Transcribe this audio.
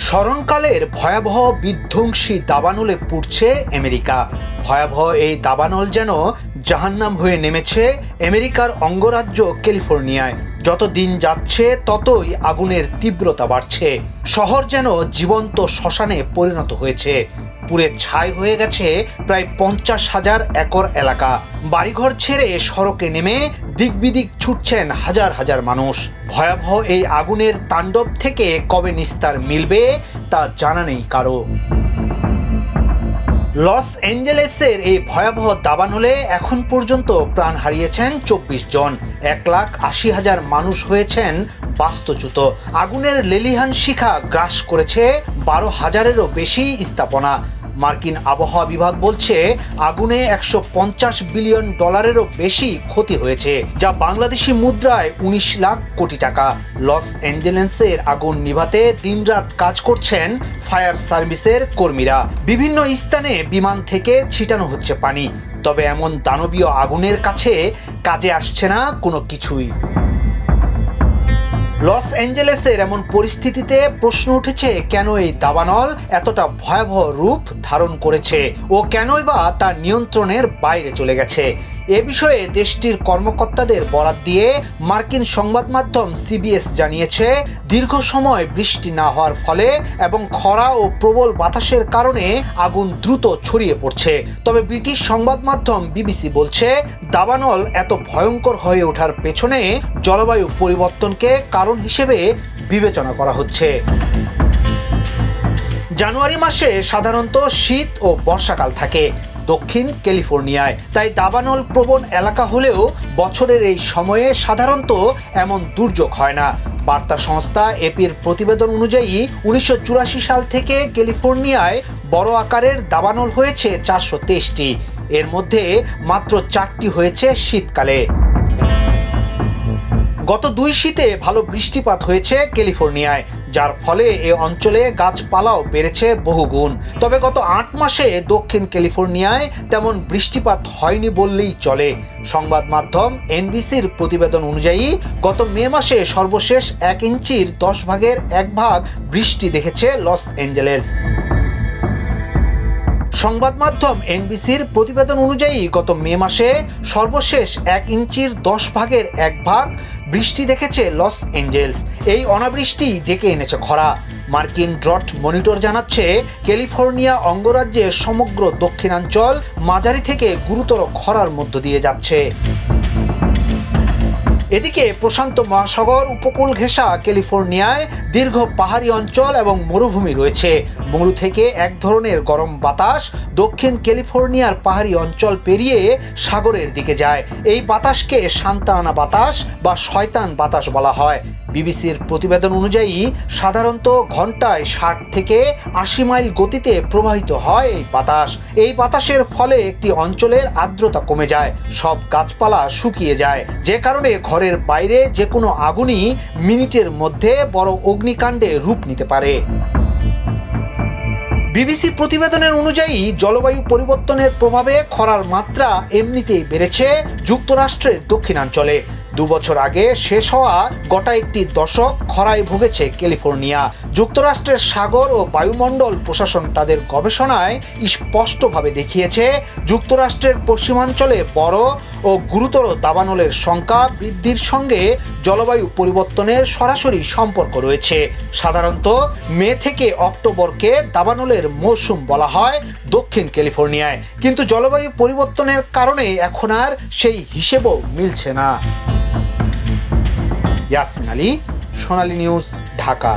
স্মরণকালের ভয়াবহ বিধ্বংসী দাবানলে পুড়ছে আমেরিকা। ভয়াবহ এই দাবানল যেন জাহান্নাম হয়ে নেমেছে আমেরিকার অঙ্গরাজ্য ক্যালিফোর্নিয়ায়। যত দিন যাচ্ছে ততই আগুনের তীব্রতা বাড়ছে। শহর যেন জীবন্ত শ্মশানে পরিণত হয়েছে। পুড়ে ছাই হয়ে গেছে প্রায় 50,000 একর এলাকা। বাড়িঘর ছেড়ে সড়কে নেমে দিকবিদিক ছুটছেন হাজার হাজার মানুষ। ভয়াবহ এই আগুনের তাণ্ডব থেকে কবে নিস্তার মিলবে তা জানা নেই কারো। লস অ্যাঞ্জেলেসের এই ভয়াবহ দাবানলে এখন পর্যন্ত প্রাণ হারিয়েছেন 24 জন। 1,80,000 মানুষ হয়েছেন বাস্তুচ্যুত। আগুনের লেলিহান শিখা গ্রাস করেছে 12,000-এরও বেশি স্থাপনা। মার্কিন আবহাওয়া বিভাগ বলছে আগুনে $150 বিলিয়ন বেশি ক্ষতি হয়েছে, যা বাংলাদেশি মুদ্রায় 19 লাখ কোটি টাকা। লস অ্যাঞ্জেলেসের আগুন নিভাতে দিনরাত কাজ করছেন ফায়ার সার্ভিসের কর্মীরা। বিভিন্ন স্থানে বিমান থেকে ছিটানো হচ্ছে পানি। তবে এমন দানবীয় আগুনের কাছে কাজে আসছে না কোনো কিছুই। লস অ্যাঞ্জেলেসের এমন পরিস্থিতিতে প্রশ্ন উঠেছে, কেন এই দাবানল এতটা ভয়াবহ রূপ ধারণ করেছে ও কেনই বা তার নিয়ন্ত্রণের বাইরে চলে গেছে। এ বিষয়ে দেশটির কর্মকর্তাদের বরাত দিয়ে মার্কিন সংবাদ মাধ্যম সিবিএস জানিয়েছে, দীর্ঘ সময় বৃষ্টি না হওয়ার ফলে এবং খরা ও প্রবল বাতাসের কারণে আগুন দ্রুত ছড়িয়ে পড়ছে। তবে ব্রিটিশ সংবাদ মাধ্যম বিবিসি বলছে, দাবানল এত ভয়ঙ্কর হয়ে ওঠার পেছনে জলবায়ু পরিবর্তনকে কারণ হিসেবে বিবেচনা করা হচ্ছে। জানুয়ারি মাসে সাধারণত শীত ও বর্ষাকাল থাকে দক্ষিণ ক্যালিফোর্নিয়ায়, তাই দাবানল প্রবণ এলাকা হলেও বছরের এই সময়ে সাধারণত এমন দুর্যোগ হয় না। বার্তা সংস্থা এপির প্রতিবেদন অনুযায়ী 1984 সাল থেকে ক্যালিফোর্নিয়ায় বড় আকারের দাবানল হয়েছে 423টি। এর মধ্যে মাত্র 4টি হয়েছে শীতকালে। গত 2 শীতে ভালো বৃষ্টিপাত হয়েছে ক্যালিফোর্নিয়ায়, যার ফলে এ অঞ্চলে গাছপালাও বেড়েছে বহুগুণ। তবে গত 8 মাসে দক্ষিণ ক্যালিফোর্নিয়ায় তেমন বৃষ্টিপাত হয়নি বললেই চলে। সংবাদ মাধ্যম এনবিসির প্রতিবেদন অনুযায়ী গত মে মাসে সর্বশেষ 1 ইঞ্চির 10 ভাগের 1 ভাগ বৃষ্টি দেখেছে লস অ্যাঞ্জেলেস। সংবাদ মাধ্যম এনবিসির প্রতিবেদন অনুযায়ী গত মে মাসে সর্বশেষ 1 ইঞ্চির 10 ভাগের 1 ভাগ বৃষ্টি দেখেছে লস অ্যাঞ্জেলেস। এই অনাবৃষ্টি ডেকে এনেছে খরা। মার্কিন ড্রট মনিটর জানাচ্ছে, ক্যালিফোর্নিয়া অঙ্গরাজ্যের সমগ্র দক্ষিণাঞ্চল মাঝারি থেকে গুরুতর খরার মধ্য দিয়ে যাচ্ছে। এদিকে প্রশান্ত মহাসাগর উপকূল ঘেঁষা ক্যালিফোর্নিয়ায় দীর্ঘ পাহাড়ি অঞ্চল এবং মরুভূমি রয়েছে। মরু থেকে এক ধরনের গরম বাতাস দক্ষিণ ক্যালিফোর্নিয়ার পাহাড়ি অঞ্চল পেরিয়ে সাগরের দিকে যায়। এই বাতাসকে সান্তা আনা বাতাস বা শয়তান বাতাস বলা হয়। বিবিসির প্রতিবেদন অনুযায়ী সাধারণত ঘন্টায় 60 থেকে 80 মাইল গতিতে প্রবাহিত হয় এই বাতাস। এই বাতাসের ফলে একটি অঞ্চলের আর্দ্রতা কমে যায়, সব গাছপালা শুকিয়ে যায়, যে কারণে ঘরের বাইরে যে কোনো আগুনই মিনিটের মধ্যে বড় অগ্নিকাণ্ডে রূপ নিতে পারে। বিবিসি প্রতিবেদনের অনুযায়ী জলবায়ু পরিবর্তনের প্রভাবে খরার মাত্রা এমনিতেই বেড়েছে যুক্তরাষ্ট্রের দক্ষিণাঞ্চলে। 2 বছর আগে শেষ হওয়া গোটা একটি দশক খরায় ভুগেছে ক্যালিফোর্নিয়া। যুক্তরাষ্ট্রের সাগর ও বায়ুমণ্ডল প্রশাসন তাদের গবেষণায় স্পষ্টভাবে দেখিয়েছে, যুক্তরাষ্ট্রের পশ্চিমাঞ্চলে বড় ও গুরুতর দাবানলের সংখ্যা বৃদ্ধির সঙ্গে জলবায়ু পরিবর্তনের সরাসরি সম্পর্ক রয়েছে। সাধারণত মে থেকে অক্টোবরকে দাবানলের মৌসুম বলা হয় দক্ষিণ ক্যালিফোর্নিয়ায়, কিন্তু জলবায়ু পরিবর্তনের কারণে এখন আর সেই হিসেবও মিলছে না। ইয়াসিন আলী, সোনালী নিউজ, ঢাকা।